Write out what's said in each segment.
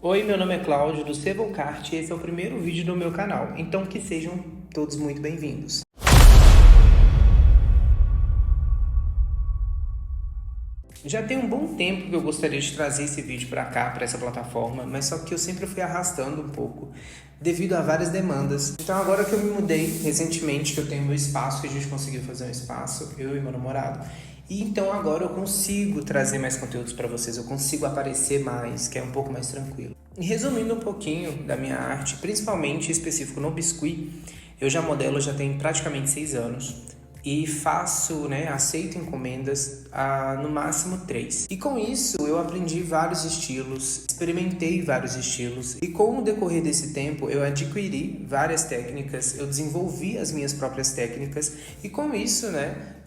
Oi, meu nome é Cláudio do Cevolcart e esse é o primeiro vídeo do meu canal, então que sejam todos muito bem-vindos. Já tem um bom tempo que eu gostaria de trazer esse vídeo para cá, para essa plataforma, mas só que eu sempre fui arrastando um pouco devido a várias demandas. Então agora que eu me mudei recentemente, que eu tenho meu espaço, que a gente conseguiu fazer um espaço, eu e meu namorado, e então agora eu consigo trazer mais conteúdos para vocês, eu consigo aparecer mais, que é um pouco mais tranquilo. E resumindo um pouquinho da minha arte, principalmente específico no biscuit, eu já modelo já tem praticamente 6 anos. E faço, aceito encomendas no máximo 3. E com isso eu aprendi vários estilos, experimentei vários estilos. E com o decorrer desse tempo eu adquiri várias técnicas, eu desenvolvi as minhas próprias técnicas. E com isso,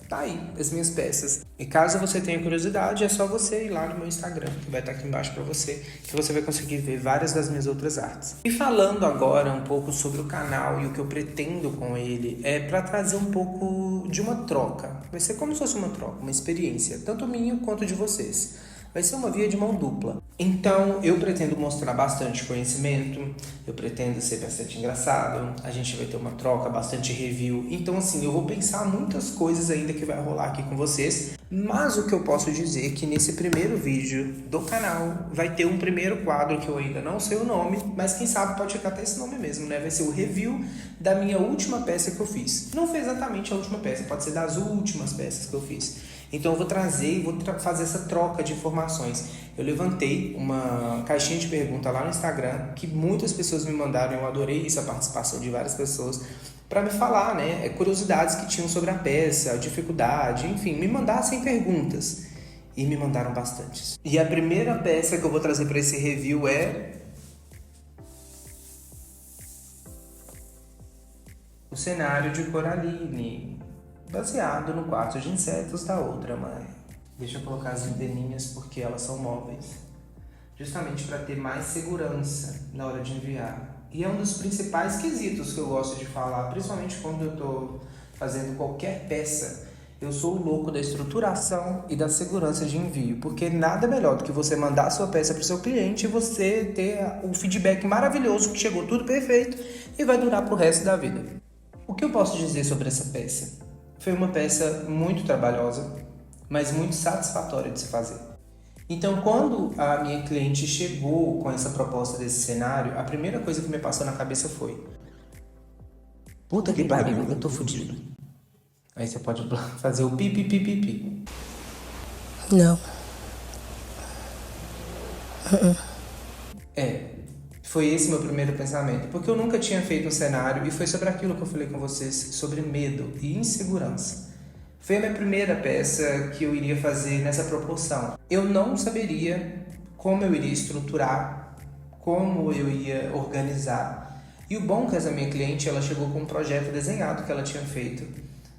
tá aí as minhas peças. E caso você tenha curiosidade, é só você ir lá no meu Instagram, que vai estar aqui embaixo para você, que você vai conseguir ver várias das minhas outras artes. E falando agora um pouco sobre o canal e o que eu pretendo com ele, é para trazer um pouco de uma troca. Vai ser como se fosse uma troca, uma experiência, tanto minha quanto de vocês. Vai ser uma via de mão dupla. Então, eu pretendo mostrar bastante conhecimento, eu pretendo ser bastante engraçado, a gente vai ter uma troca, bastante review. Então, assim, eu vou pensar muitas coisas ainda que vai rolar aqui com vocês, mas o que eu posso dizer é que nesse primeiro vídeo do canal vai ter um primeiro quadro que eu ainda não sei o nome, mas quem sabe pode ficar até esse nome mesmo, Vai ser o review da minha última peça que eu fiz. Não foi exatamente a última peça, pode ser das últimas peças que eu fiz. Então eu vou trazer e vou fazer essa troca de informações. Eu levantei uma caixinha de pergunta lá no Instagram, que muitas pessoas me mandaram, eu adorei isso, a participação de várias pessoas, para me falar, curiosidades que tinham sobre a peça, a dificuldade, enfim, me mandassem perguntas. E me mandaram bastantes. E a primeira peça que eu vou trazer para esse review é o cenário de Coraline, baseado no quarto de insetos da outra mãe. Deixa eu colocar as anteninhas porque elas são móveis, justamente para ter mais segurança na hora de enviar. E é um dos principais quesitos que eu gosto de falar, principalmente quando eu estou fazendo qualquer peça. Eu sou o louco da estruturação e da segurança de envio, porque nada melhor do que você mandar a sua peça para o seu cliente e você ter o feedback maravilhoso que chegou tudo perfeito e vai durar para o resto da vida. O que eu posso dizer sobre essa peça? Foi uma peça muito trabalhosa, mas muito satisfatória de se fazer. Então, quando a minha cliente chegou com essa proposta desse cenário, a primeira coisa que me passou na cabeça foi: puta que pariu, eu tô fudido. Aí você pode fazer o pi, pi, pi, pi, pi. Não. Foi esse meu primeiro pensamento, porque eu nunca tinha feito um cenário e foi sobre aquilo que eu falei com vocês, sobre medo e insegurança. Foi a minha primeira peça que eu iria fazer nessa proporção. Eu não saberia como eu iria estruturar, como eu ia organizar. E o bom é que essa minha cliente, ela chegou com um projeto desenhado que ela tinha feito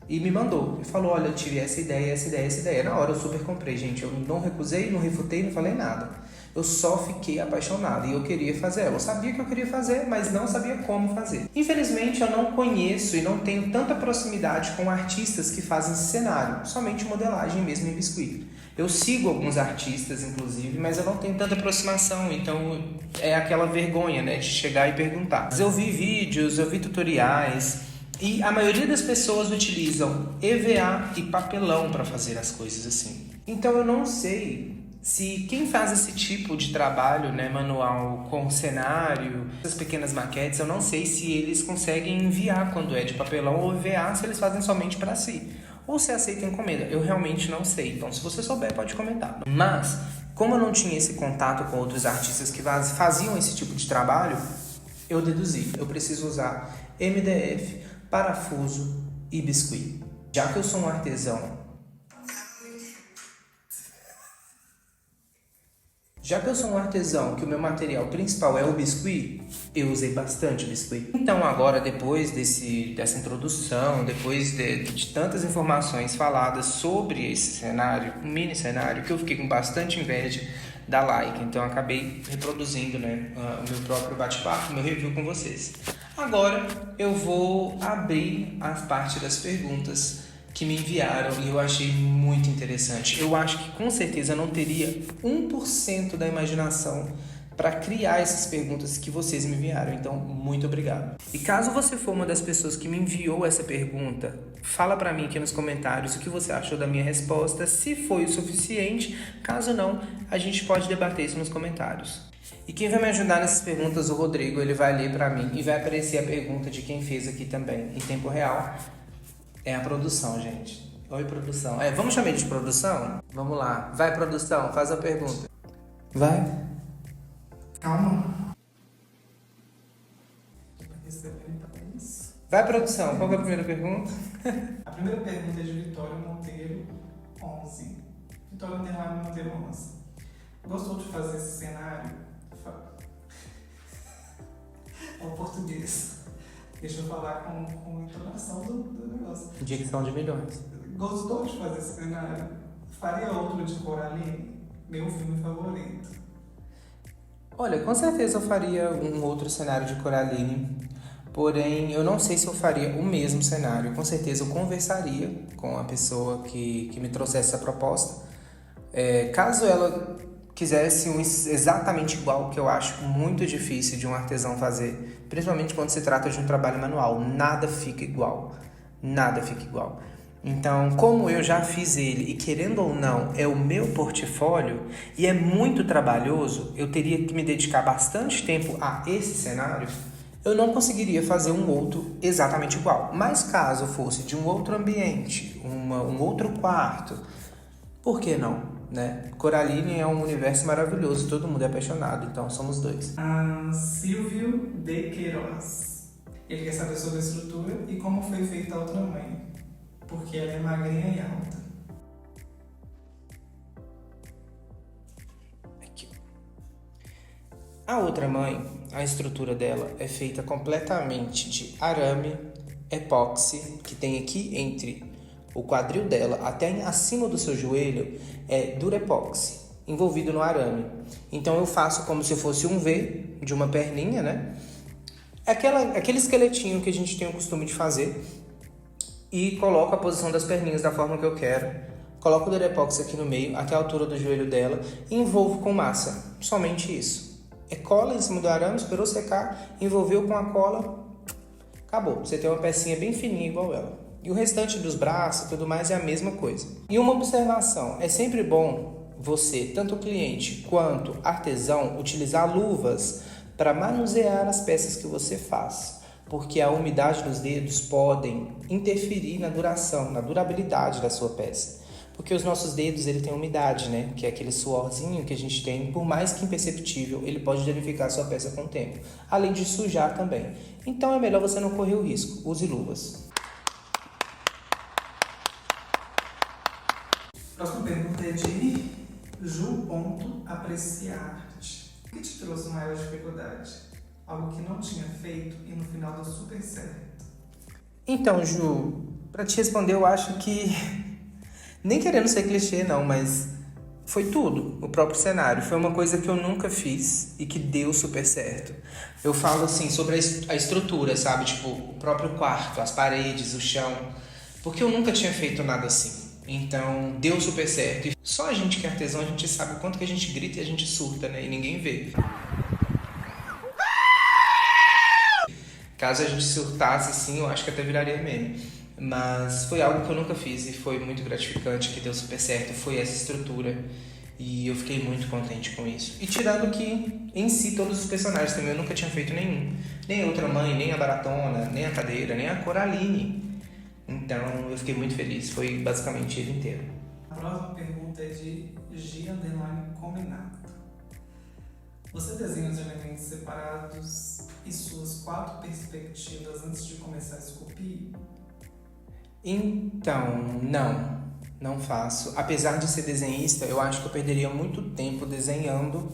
e me mandou. E falou, olha, eu tive essa ideia, essa ideia, essa ideia. Na hora eu super comprei, gente. Eu não recusei, não refutei, não falei nada. Eu só fiquei apaixonado e eu queria fazer ela. Eu sabia que eu queria fazer, mas não sabia como fazer. Infelizmente, eu não conheço e não tenho tanta proximidade com artistas que fazem esse cenário, somente modelagem mesmo em biscuit. Eu sigo alguns artistas, inclusive, mas eu não tenho tanta aproximação, então é aquela vergonha, de chegar e perguntar. Mas eu vi vídeos, eu vi tutoriais e a maioria das pessoas utilizam EVA e papelão para fazer as coisas assim. Então eu não sei se quem faz esse tipo de trabalho, manual com cenário, essas pequenas maquetes, eu não sei se eles conseguem enviar quando é de papelão ou EVA, se eles fazem somente para si. Ou se aceitam encomenda, eu realmente não sei. Então, se você souber, pode comentar. Mas, como eu não tinha esse contato com outros artistas que faziam esse tipo de trabalho, eu deduzi, eu preciso usar MDF, parafuso e biscuit. Já que eu sou um artesão, que o meu material principal é o biscuit, eu usei bastante biscuit. Então agora, depois dessa introdução, depois de tantas informações faladas sobre esse cenário, um mini cenário, que eu fiquei com bastante inveja da Like, então eu acabei reproduzindo o meu próprio bate-papo, o meu review com vocês. Agora eu vou abrir a parte das perguntas que me enviaram e eu achei muito interessante. Eu acho que com certeza não teria 1% da imaginação para criar essas perguntas que vocês me enviaram. Então, muito obrigado. E caso você for uma das pessoas que me enviou essa pergunta, fala para mim aqui nos comentários o que você achou da minha resposta, se foi o suficiente. Caso não, a gente pode debater isso nos comentários. E quem vai me ajudar nessas perguntas, o Rodrigo, ele vai ler para mim e vai aparecer a pergunta de quem fez aqui também, em tempo real. É a produção, gente. Oi, produção. Vamos chamar ele de produção? Vamos lá. Vai, produção, faz a pergunta. Vai. Calma. Vai, produção. Qual que é a primeira pergunta? A primeira pergunta é de Vitória Monteiro 11. Vitória Underline Monteiro 11. Gostou de fazer esse cenário? É o português. Deixa eu falar com a entonação do negócio. Dicção de milhões. Gostou de fazer esse cenário? Faria outro de Coraline? Meu filme favorito. Olha, com certeza eu faria um outro cenário de Coraline, porém eu não sei se eu faria o mesmo cenário. Com certeza eu conversaria com a pessoa que me trouxesse essa proposta. Caso ela quisesse um exatamente igual, que eu acho muito difícil de um artesão fazer, principalmente quando se trata de um trabalho manual, nada fica igual, nada fica igual. Então, como eu já fiz ele e querendo ou não é o meu portfólio e é muito trabalhoso, eu teria que me dedicar bastante tempo a esse cenário, eu não conseguiria fazer um outro exatamente igual. Mas caso fosse de um outro ambiente, um outro quarto, por que não, né? Coraline é um universo maravilhoso, todo mundo é apaixonado, então somos dois. Silvio de Queiroz. Ele quer saber sobre a estrutura e como foi feita a outra mãe. Porque ela é magrinha e alta. Aqui. A outra mãe, a estrutura dela é feita completamente de arame, epóxi, que tem aqui entre o quadril dela até acima do seu joelho, é durepoxi, envolvido no arame. Então eu faço como se fosse um V de uma perninha, né? Aquele esqueletinho que a gente tem o costume de fazer. E coloco a posição das perninhas da forma que eu quero. Coloco o durepoxi aqui no meio, até a altura do joelho dela, e envolvo com massa. Somente isso. É cola em cima do arame, esperou secar, envolveu com a cola, acabou. Você tem uma pecinha bem fininha igual ela. E o restante dos braços e tudo mais é a mesma coisa. E uma observação, é sempre bom você, tanto o cliente quanto artesão, utilizar luvas para manusear as peças que você faz. Porque a umidade dos dedos podem interferir na duração, na durabilidade da sua peça. Porque os nossos dedos, ele tem umidade, né? Que é aquele suorzinho que a gente tem, por mais que imperceptível, ele pode danificar a sua peça com o tempo. Além de sujar também. Então é melhor você não correr o risco. Use luvas. Próxima pergunta é de Ju.apreciarte. O que te trouxe maior dificuldade? Algo que não tinha feito e no final deu super certo. Então, Ju, para te responder, eu acho que, nem querendo ser clichê não, mas foi tudo. O próprio cenário foi uma coisa que eu nunca fiz e que deu super certo. Eu falo assim sobre a estrutura, sabe? Tipo, o próprio quarto, as paredes, o chão. Porque eu nunca tinha feito nada assim. Então, deu super certo. E só a gente que é artesão, a gente sabe o quanto que a gente grita e a gente surta, né? E ninguém vê. Caso a gente surtasse assim, eu acho que até viraria meme. Mas foi algo que eu nunca fiz e foi muito gratificante, que deu super certo. Foi essa estrutura e eu fiquei muito contente com isso. E tirando que, em si, todos os personagens também eu nunca tinha feito nenhum. Nem a outra mãe, nem a baratona, nem a cadeira, nem a Coraline. Então eu fiquei muito feliz. Foi basicamente ele inteiro. A próxima pergunta é de G_Combinato. Você desenha os elementos separados e suas 4 perspectivas antes de começar a esculpir? Então, não faço. Apesar de ser desenhista, eu acho que eu perderia muito tempo desenhando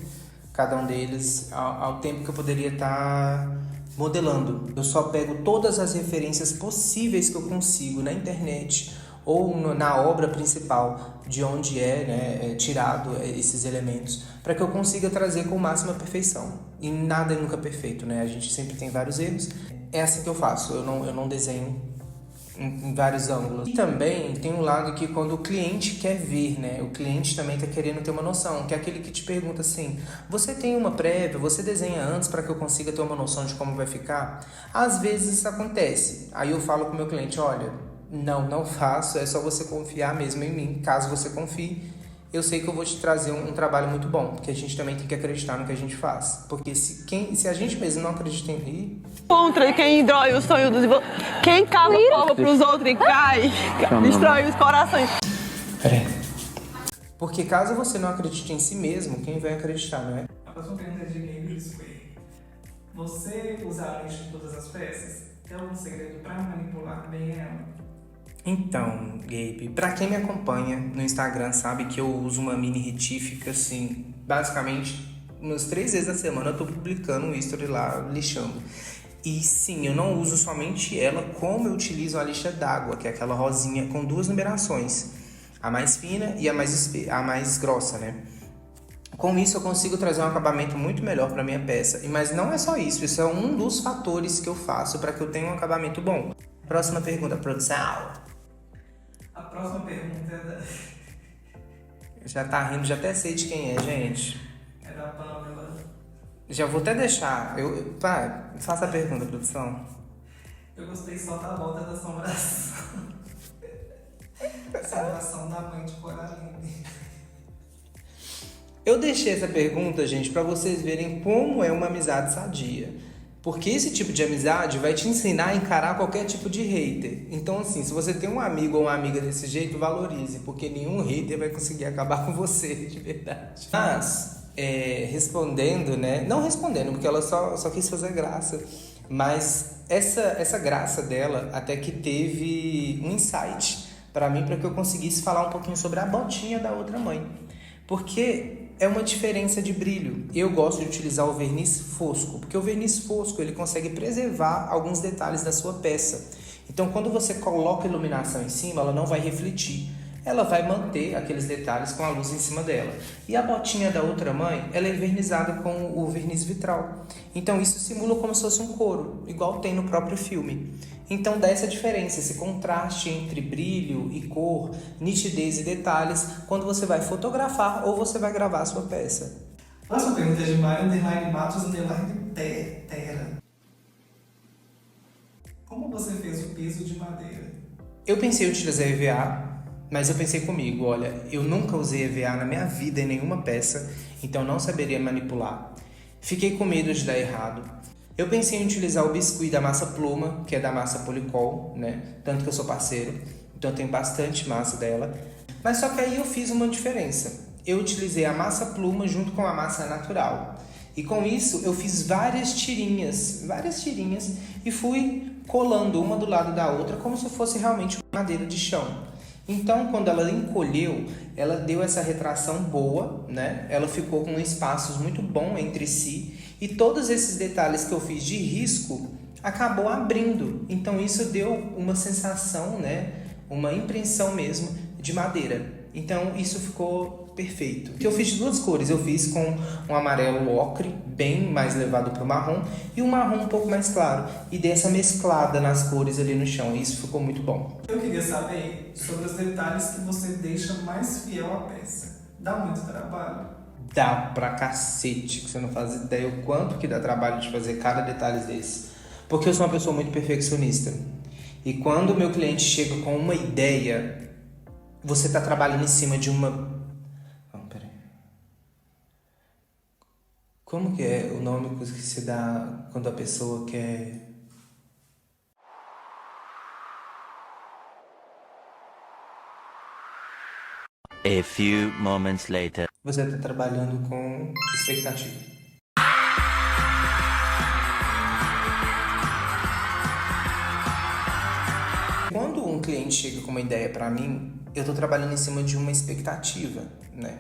cada um deles ao tempo que eu poderia estar modelando. Eu só pego todas as referências possíveis que eu consigo na internet ou na obra principal de onde é tirado esses elementos, para que eu consiga trazer com máxima perfeição. E nada é nunca perfeito, né? A gente sempre tem vários erros. É assim que eu faço, eu não desenho em vários ângulos. E também tem um lado que quando o cliente quer ver, né? O cliente também tá querendo ter uma noção, que é aquele que te pergunta assim, você tem uma prévia, você desenha antes para que eu consiga ter uma noção de como vai ficar? Às vezes isso acontece. Aí eu falo com o meu cliente, olha, não faço, é só você confiar mesmo em mim. Caso você confie, eu sei que eu vou te trazer um trabalho muito bom, porque a gente também tem que acreditar no que a gente faz. Porque se a gente mesmo não acredita em rir... Contra quem destrói o sonho dos... Quem cala a palma pros outros e cai, destrói os corações. Peraí. Porque caso você não acredite em si mesmo, quem vai acreditar, não é? A próxima pergunta é de Gabe Square. Você usa a lixa em todas as peças? Tem algum segredo para manipular bem ela? Então, Gabe, pra quem me acompanha no Instagram sabe que eu uso uma mini retífica, assim, basicamente, umas 3 vezes a semana eu tô publicando um history lá, lixando. E sim, eu não uso somente ela, como eu utilizo a lixa d'água, que é aquela rosinha com 2 numerações, a mais fina e a mais grossa, né? Com isso eu consigo trazer um acabamento muito melhor para minha peça. Mas não é só isso, isso é um dos fatores que eu faço para que eu tenha um acabamento bom. Próxima pergunta, produção. A próxima pergunta é da... Já tá rindo, já até sei de quem é, gente. é da Pamela. Já vou até deixar. Faça a pergunta, produção. Eu gostei só da volta da assombração. Assombração da mãe de Coraline. Eu deixei essa pergunta, gente, pra vocês verem como é uma amizade sadia. Porque esse tipo de amizade vai te ensinar a encarar qualquer tipo de hater. Então, assim, se você tem um amigo ou uma amiga desse jeito, valorize, porque nenhum hater vai conseguir acabar com você, de verdade. Mas, respondendo, né? Não respondendo, porque ela só quis fazer graça. Mas essa graça dela até que teve um insight pra mim, pra que eu conseguisse falar um pouquinho sobre a botinha da outra mãe. Porque é uma diferença de brilho. Eu gosto de utilizar o verniz fosco, porque o verniz fosco ele consegue preservar alguns detalhes da sua peça. Então, quando você coloca a iluminação em cima, ela não vai refletir. Ela vai manter aqueles detalhes com a luz em cima dela. E a botinha da outra mãe, ela é envernizada com o verniz vitral. Então, isso simula como se fosse um couro, igual tem no próprio filme. Então dá essa diferença, esse contraste entre brilho e cor, nitidez e detalhes, quando você vai fotografar ou você vai gravar a sua peça. Próxima pergunta é de Mário_Matos_Terra. Como você fez o piso de madeira? Eu pensei em utilizar EVA, mas eu pensei comigo, olha, eu nunca usei EVA na minha vida em nenhuma peça, então não saberia manipular. Fiquei com medo de dar errado. Eu pensei em utilizar o biscuit da massa pluma, que é da massa Polycol, né? Tanto que eu sou parceiro, então eu tenho bastante massa dela. Mas só que aí eu fiz uma diferença. Eu utilizei a massa pluma junto com a massa natural. E com isso eu fiz várias tirinhas, e fui colando uma do lado da outra como se fosse realmente uma madeira de chão. Então, quando ela encolheu, ela deu essa retração boa, né? Ela ficou com espaços muito bons entre si. E todos esses detalhes que eu fiz de risco acabou abrindo. Então isso deu uma sensação, né? Uma impressão mesmo de madeira. Então isso ficou perfeito. Eu fiz de 2 cores. Eu fiz com um amarelo ocre, bem mais levado para o marrom, e um marrom um pouco mais claro. E dei essa mesclada nas cores ali no chão. E isso ficou muito bom. Eu queria saber sobre os detalhes que você deixa mais fiel à peça. Dá muito trabalho? Dá pra cacete, que você não faz ideia o quanto que dá trabalho de fazer cada detalhe desse. Porque eu sou uma pessoa muito perfeccionista. E quando o meu cliente chega com uma ideia, você tá trabalhando em cima de uma... Não, peraí. Como que é o nome que se dá quando a pessoa quer... A few moments later. Você está trabalhando com expectativa. Quando um cliente chega com uma ideia para mim, eu estou trabalhando em cima de uma expectativa, né?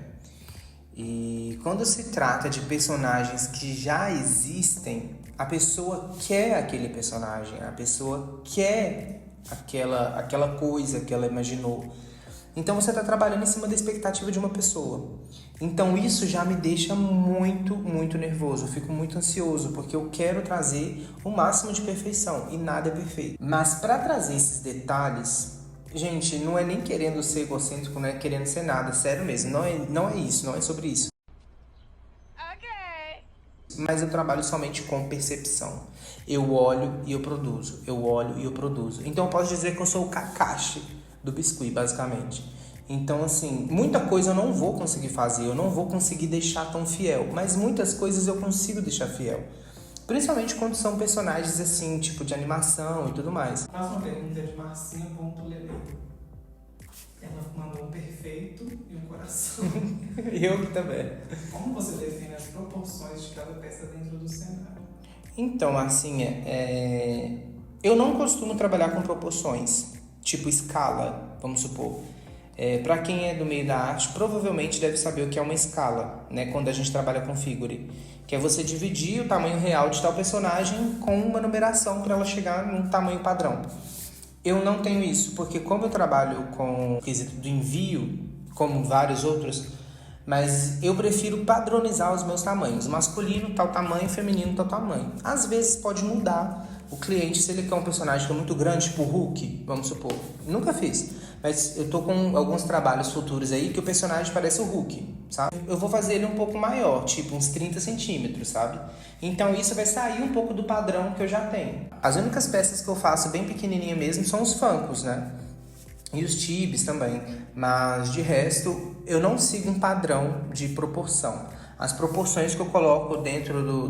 E quando se trata de personagens que já existem, a pessoa quer aquele personagem, a pessoa quer aquela coisa que ela imaginou. Então você está trabalhando em cima da expectativa de uma pessoa. Então isso já me deixa muito, muito nervoso. Eu fico muito ansioso, porque eu quero trazer o máximo de perfeição e nada é perfeito. Mas para trazer esses detalhes, gente, não é nem querendo ser egocêntrico, não é querendo ser nada, sério mesmo. Não é isso, não é sobre isso. Mas eu trabalho somente com percepção. Eu olho e eu produzo. Eu olho e eu produzo. Então eu posso dizer que eu sou o Kakashi do biscuit, basicamente. Então, assim, muita coisa eu não vou conseguir fazer, eu não vou conseguir deixar tão fiel, mas muitas coisas eu consigo deixar fiel. Principalmente quando são personagens, assim, tipo de animação e tudo mais. A próxima pergunta é de Marcinha.lele. Ela mandou um perfeito e um coração. Eu também. Como você define as proporções de cada peça dentro do cenário? Então, Marcinha, eu não costumo trabalhar com proporções, tipo escala, vamos supor. Para quem é do meio da arte, provavelmente deve saber o que é uma escala, né? Quando a gente trabalha com figure, que é você dividir o tamanho real de tal personagem com uma numeração para ela chegar num tamanho padrão. Eu não tenho isso, porque como eu trabalho com o quesito do envio, como vários outros, mas eu prefiro padronizar os meus tamanhos. Masculino, tal tamanho, feminino, tal tamanho. Às vezes pode mudar o cliente, se ele quer um personagem que é muito grande, tipo o Hulk, vamos supor. Nunca fiz, mas eu tô com alguns trabalhos futuros aí que o personagem parece o Hulk, sabe? Eu vou fazer ele um pouco maior, tipo uns 30 centímetros, sabe? Então isso vai sair um pouco do padrão que eu já tenho. As únicas peças que eu faço bem pequenininha mesmo são os Funkos, né? E os tibes também, mas de resto eu não sigo um padrão de proporção. As proporções que eu coloco dentro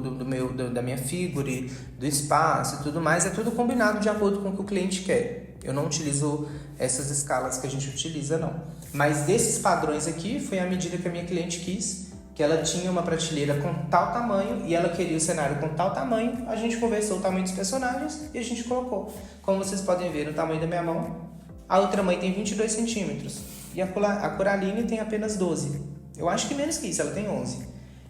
da minha figure, do espaço e tudo mais, é tudo combinado de acordo com o que o cliente quer. Eu não utilizo essas escalas que a gente utiliza, não. Mas desses padrões aqui, foi a medida que a minha cliente quis, que ela tinha uma prateleira com tal tamanho e ela queria o cenário com tal tamanho. A gente conversou o tamanho dos personagens e a gente colocou. Como vocês podem ver, o tamanho da minha mão, a outra mãe tem 22 centímetros e a Coraline tem apenas 12. Eu acho que menos que isso, ela tem 11.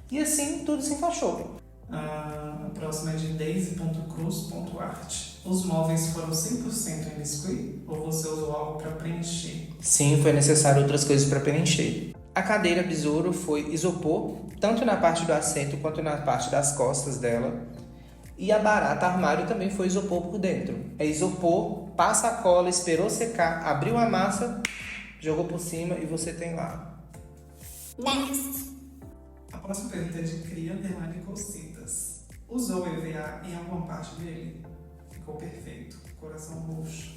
E assim, tudo se encaixou. A próxima é de daisy.cruz.art. Os móveis foram 100% em biscuit ou você usou algo para preencher? Sim, foi necessário outras coisas para preencher. A cadeira besouro foi isopor, tanto na parte do assento quanto na parte das costas dela. E a barata armário também foi isopor por dentro. É isopor, passa a cola, esperou secar, abriu a massa, jogou por cima e você tem lá. Next. A próxima pergunta é de Cria_Cocitas. Usou EVA em alguma parte dele? Ficou perfeito. Coração roxo.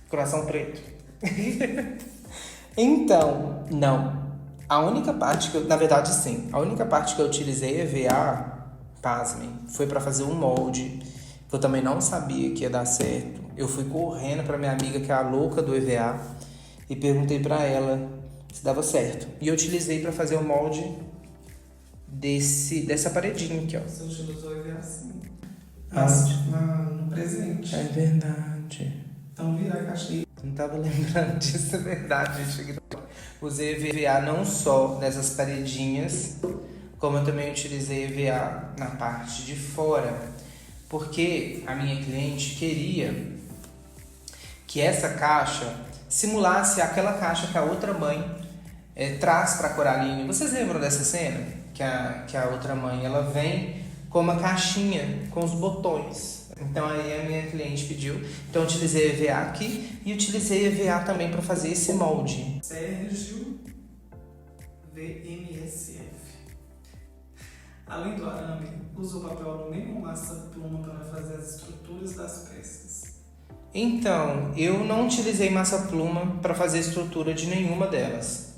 Coração preto. Então, não. A única parte que eu... Na verdade, sim. A única parte que eu utilizei EVA, pasmem, foi para fazer um molde. Que eu também não sabia que ia dar certo. Eu fui correndo para minha amiga, que é a louca do EVA, e perguntei para ela se dava certo. E eu utilizei para fazer o molde dessa paredinha aqui, ó. Você utilizou EVA sim. No presente. É verdade. Então vira a caixinha. Não tava lembrando disso, é verdade, gente. Usei EVA não só nessas paredinhas, como eu também utilizei EVA na parte de fora, porque a minha cliente queria que essa caixa simulasse aquela caixa que a outra mãe traz para a Coraline. Vocês lembram dessa cena? Que a outra mãe, ela vem com uma caixinha com os botões. Então aí a minha cliente pediu. Então eu utilizei EVA aqui e utilizei EVA também para fazer esse molde. Sérgio VMSF. Além do arame, usou papel alumínio ou massa pluma para fazer as estruturas das peças? Então, eu não utilizei massa pluma para fazer estrutura de nenhuma delas.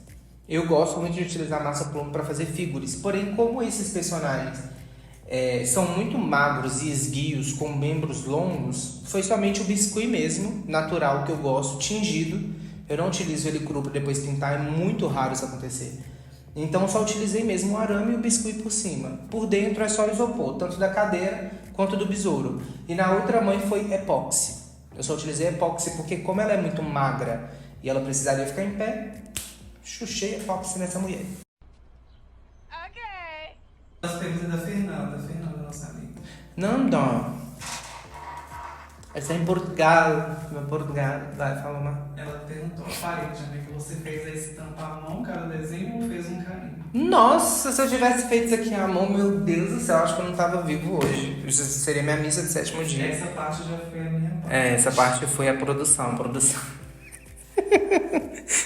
Eu gosto muito de utilizar massa pluma para fazer figures. Porém, como esses personagens são muito magros e esguios, com membros longos, foi somente o biscuit mesmo, natural, que eu gosto, tingido. Eu não utilizo ele cru para depois pintar, é muito raro isso acontecer. Então, eu só utilizei mesmo o arame e o biscuit por cima. Por dentro é só isopor, tanto da cadeira quanto do besouro. E na outra mãe foi epóxi. Eu só utilizei epóxi porque, como ela é muito magra e ela precisaria ficar em pé, chuchei epóxi nessa mulher. As perguntas da Fernanda, nossa amiga. Nanda, Essa é em Portugal. Meu Portugal. Vai, fala uma. Ela perguntou a parede, amiga, você fez a estampa à mão, cada desenho, ou fez um carinho? Nossa, se eu tivesse feito isso aqui à mão, meu Deus do céu, acho que eu não tava vivo hoje. Isso seria minha missa de 7º dia. Essa parte já foi a minha parte. Essa parte foi a produção.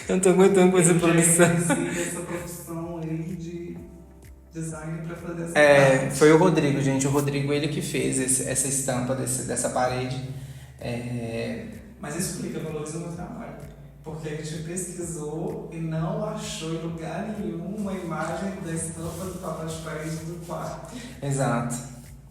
Eu não tô aguentando com essa produção. Eu conheci essa profissão aí de design pra fazer essa parte. Foi o Rodrigo, gente. O Rodrigo, ele que fez essa estampa dessa parede. Mas explica, valoriza o meu trabalho. Porque a gente pesquisou e não achou em lugar nenhum uma imagem da estampa do papel de parede do quarto. Exato.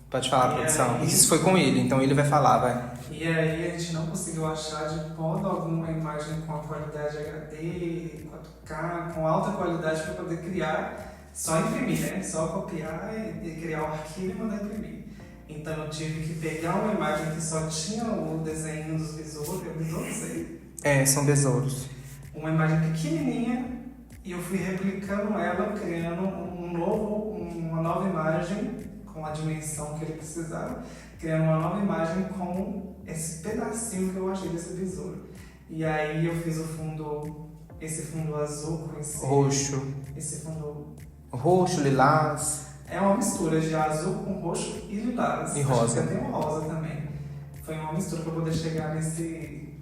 Pode falar, E produção. aí- Isso foi com ele, então ele vai falar, vai. E aí a gente não conseguiu achar de modo alguma imagem com a qualidade HD, 4K, com alta qualidade para poder criar, só imprimir, né? Só copiar e criar o arquivo e mandar imprimir. Então eu tive que pegar uma imagem que só tinha o desenho dos besouros, São besouros. uma imagem pequenininha, e eu fui replicando ela, criando uma nova imagem com a dimensão que ele precisava, criando uma nova imagem com esse pedacinho que eu achei desse besouro. E aí eu fiz esse fundo azul com esse fundo Roxo, lilás. é uma mistura de azul com roxo e lilás. E rosa. Acho que tem um rosa também. Foi uma mistura para poder chegar nesse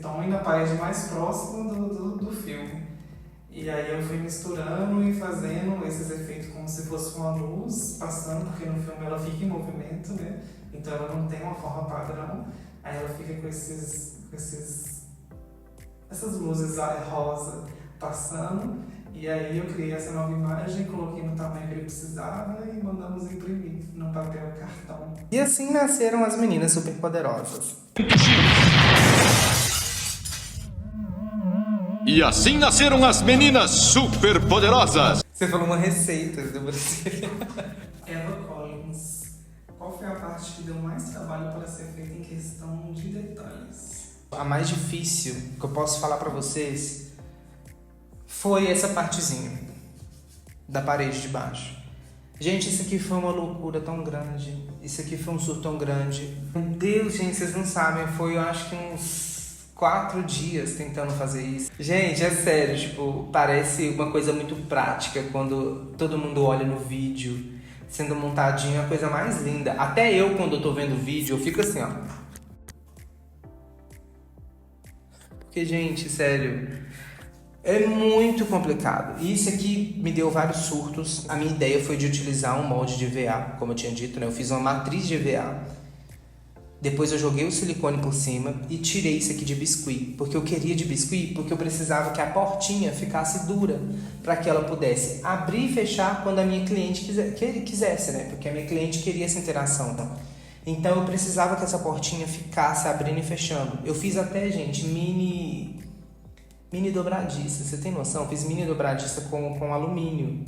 tom e na parede mais próxima do filme. E aí eu fui misturando e fazendo esses efeitos como se fosse uma luz passando, porque no filme ela fica em movimento, né? Então ela não tem uma forma padrão. Aí ela fica com essas luzes rosa passando. E aí eu criei essa nova imagem, coloquei no tamanho que ele precisava e mandamos imprimir no papel cartão. E assim nasceram as meninas superpoderosas. E assim nasceram as meninas superpoderosas. Você falou uma receita do Brasil. Eva Collins, qual foi a parte que deu mais trabalho para ser feita em questão de detalhes? A mais difícil que eu posso falar pra vocês foi essa partezinha da parede de baixo. Gente, isso aqui foi uma loucura tão grande. Isso aqui foi um surto tão grande. Meu Deus, gente, vocês não sabem. Foi, eu acho que uns 4 dias tentando fazer isso. Gente, é sério, tipo, parece uma coisa muito prática quando todo mundo olha no vídeo, sendo montadinho, é a coisa mais linda. Até eu, quando eu tô vendo o vídeo, eu fico assim, ó. Porque, gente, sério, é muito complicado. E isso aqui me deu vários surtos. A minha ideia foi de utilizar um molde de EVA, como eu tinha dito, né? Eu fiz uma matriz de EVA. Depois eu joguei o silicone por cima e tirei isso aqui de biscuit. Porque eu queria de biscuit, porque eu precisava que a portinha ficasse dura, para que ela pudesse abrir e fechar quando a minha cliente quisesse, né? Porque a minha cliente queria essa interação. Então eu precisava que essa portinha ficasse abrindo e fechando. Eu fiz até, gente, mini dobradiça. Você tem noção? Eu fiz mini dobradiça com alumínio.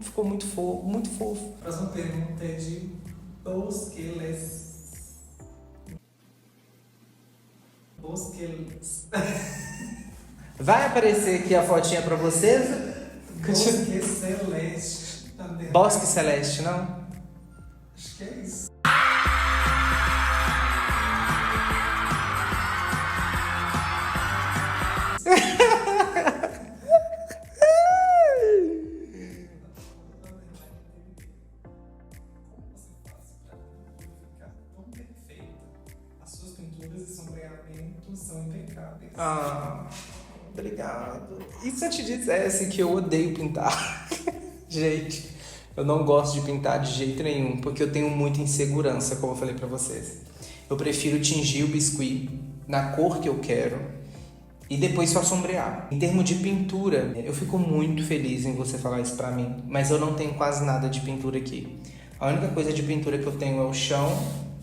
Ficou muito fofo, muito fofo. A próxima pergunta é de Bosqueles. Vai aparecer aqui a fotinha pra vocês? Bosque Celeste. Também. Bosque Celeste, não? Acho que é isso. São impecáveis. Ah, obrigado. E se eu te dissesse que eu odeio pintar? Gente, eu não gosto de pintar de jeito nenhum, porque eu tenho muita insegurança, como eu falei pra vocês. Eu prefiro tingir o biscuit na cor que eu quero e depois só sombrear. Em termos de pintura, eu fico muito feliz em você falar isso pra mim, mas eu não tenho quase nada de pintura aqui. A única coisa de pintura que eu tenho é o chão,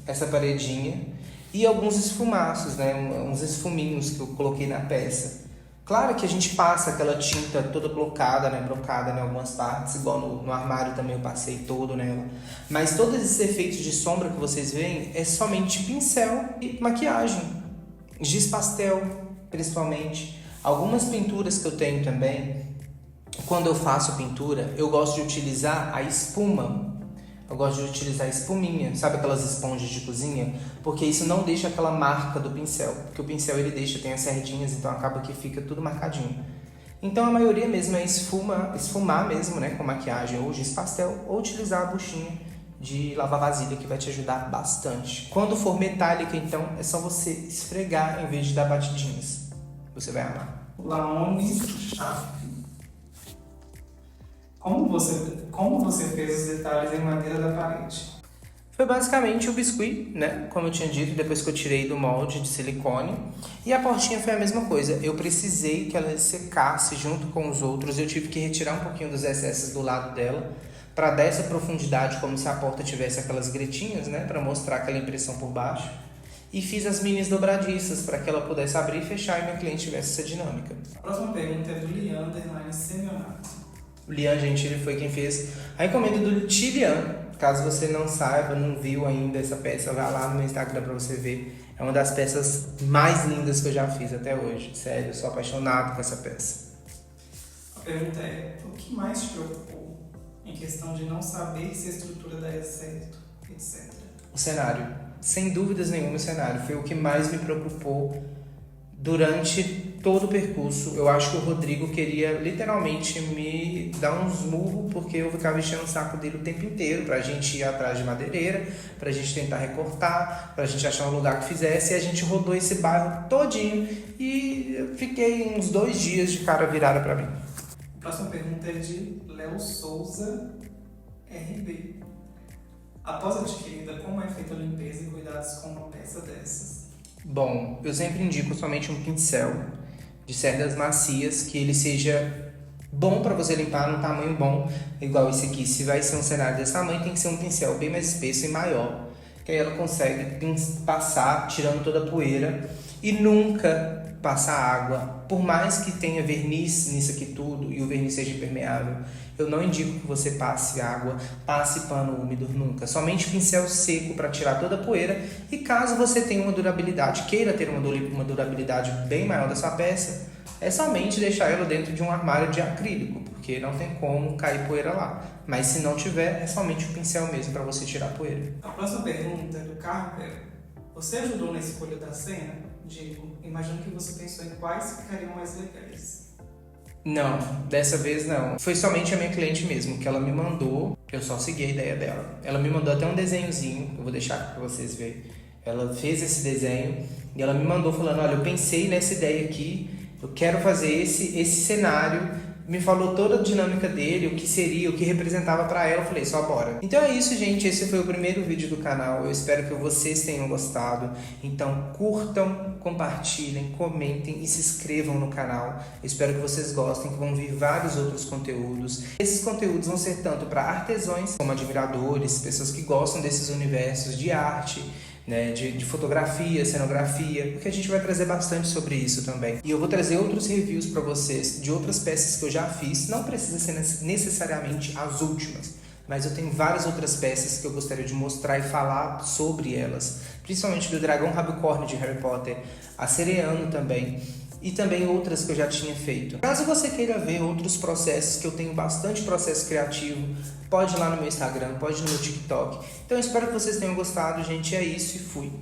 essa paredinha, e alguns esfumaços, né? Uns esfuminhos que eu coloquei na peça. Claro que a gente passa aquela tinta toda brocada, né? Em algumas partes, igual no armário também eu passei todo nela. Mas todos esses efeitos de sombra que vocês veem é somente pincel e maquiagem. Giz pastel, principalmente. Algumas pinturas que eu tenho também, quando eu faço pintura, eu gosto de utilizar a espuma. eu gosto de utilizar espuminha, sabe aquelas esponjas de cozinha? Porque isso não deixa aquela marca do pincel, porque o pincel ele tem as sardinhas, então acaba que fica tudo marcadinho. Então a maioria mesmo é esfumar mesmo, né, com maquiagem ou giz pastel, ou utilizar a buchinha de lavar vasilha, que vai te ajudar bastante. Quando for metálica, então, é só você esfregar em vez de dar batidinhas. Você vai amar. Laone Sharp. Como você fez os detalhes em madeira da parede? Foi basicamente o biscuit, né? Como eu tinha dito, depois que eu tirei do molde de silicone. E a portinha foi a mesma coisa. Eu precisei que ela secasse junto com os outros. Eu tive que retirar um pouquinho dos excessos do lado dela para dar essa profundidade, como se a porta tivesse aquelas gretinhas, né? Para mostrar aquela impressão por baixo. E fiz as minis dobradiças para que ela pudesse abrir e fechar e minha cliente tivesse essa dinâmica. A próxima pergunta é do Leander Semionato. O Lian, gente, ele foi quem fez a encomenda do Tilian. Caso você não saiba, não viu ainda essa peça, vai lá no meu Instagram pra você ver. É uma das peças mais lindas que eu já fiz até hoje. Sério, eu sou apaixonado com essa peça. A pergunta é, o que mais te preocupou em questão de não saber se a estrutura daria certo, etc? O cenário. Sem dúvidas nenhuma, o cenário foi o que mais me preocupou durante todo o percurso. Eu acho que o Rodrigo queria literalmente me dar uns murros, porque eu ficava enchendo o saco dele o tempo inteiro pra gente ir atrás de madeireira, pra gente tentar recortar, pra gente achar um lugar que fizesse, e a gente rodou esse bairro todinho e eu fiquei uns 2 dias de cara virada pra mim. A próxima pergunta é de Léo Souza RB. Após adquirida, como é feita a limpeza e cuidados com uma peça dessas? Bom, eu sempre indico somente um pincel de cerdas macias, que ele seja bom para você limpar num tamanho bom, igual esse aqui. Se vai ser um cenário desse tamanho, tem que ser um pincel bem mais espesso e maior, que aí ela consegue passar, tirando toda a poeira, e nunca passar água. Por mais que tenha verniz nisso aqui tudo e o verniz seja impermeável, eu não indico que você passe água, passe pano úmido, nunca. Somente pincel seco para tirar toda a poeira. E caso você tenha uma durabilidade, queira ter uma durabilidade bem maior da sua peça, é somente deixar ela dentro de um armário de acrílico, porque não tem como cair poeira lá. Mas se não tiver, é somente o pincel mesmo para você tirar a poeira. A próxima pergunta é do Carver. Você ajudou na escolha da cena? Digo, imagino que você pensou em quais ficariam mais legais. Não, dessa vez não. Foi somente a minha cliente mesmo, que ela me mandou, eu só segui a ideia dela. Ela me mandou até um desenhozinho, eu vou deixar aqui pra vocês verem. Ela fez esse desenho e ela me mandou falando, olha, eu pensei nessa ideia aqui, eu quero fazer esse cenário. Me falou toda a dinâmica dele, o que seria, o que representava pra ela. Eu falei, só bora. Então é isso, gente. Esse foi o primeiro vídeo do canal. Eu espero que vocês tenham gostado. Então curtam, compartilhem, comentem e se inscrevam no canal. Eu espero que vocês gostem, que vão vir vários outros conteúdos. Esses conteúdos vão ser tanto para artesãos, como admiradores, pessoas que gostam desses universos de arte, né, de fotografia, cenografia, porque a gente vai trazer bastante sobre isso também. E eu vou trazer outros reviews para vocês de outras peças que eu já fiz. Não precisa ser necessariamente as últimas, mas eu tenho várias outras peças que eu gostaria de mostrar e falar sobre elas, principalmente do Dragão Rabicórnio de Harry Potter, a Sereano também, e também outras que eu já tinha feito. Caso você queira ver outros processos, que eu tenho bastante processo criativo, pode ir lá no meu Instagram, pode ir no meu TikTok. Então eu espero que vocês tenham gostado, gente. É isso e fui!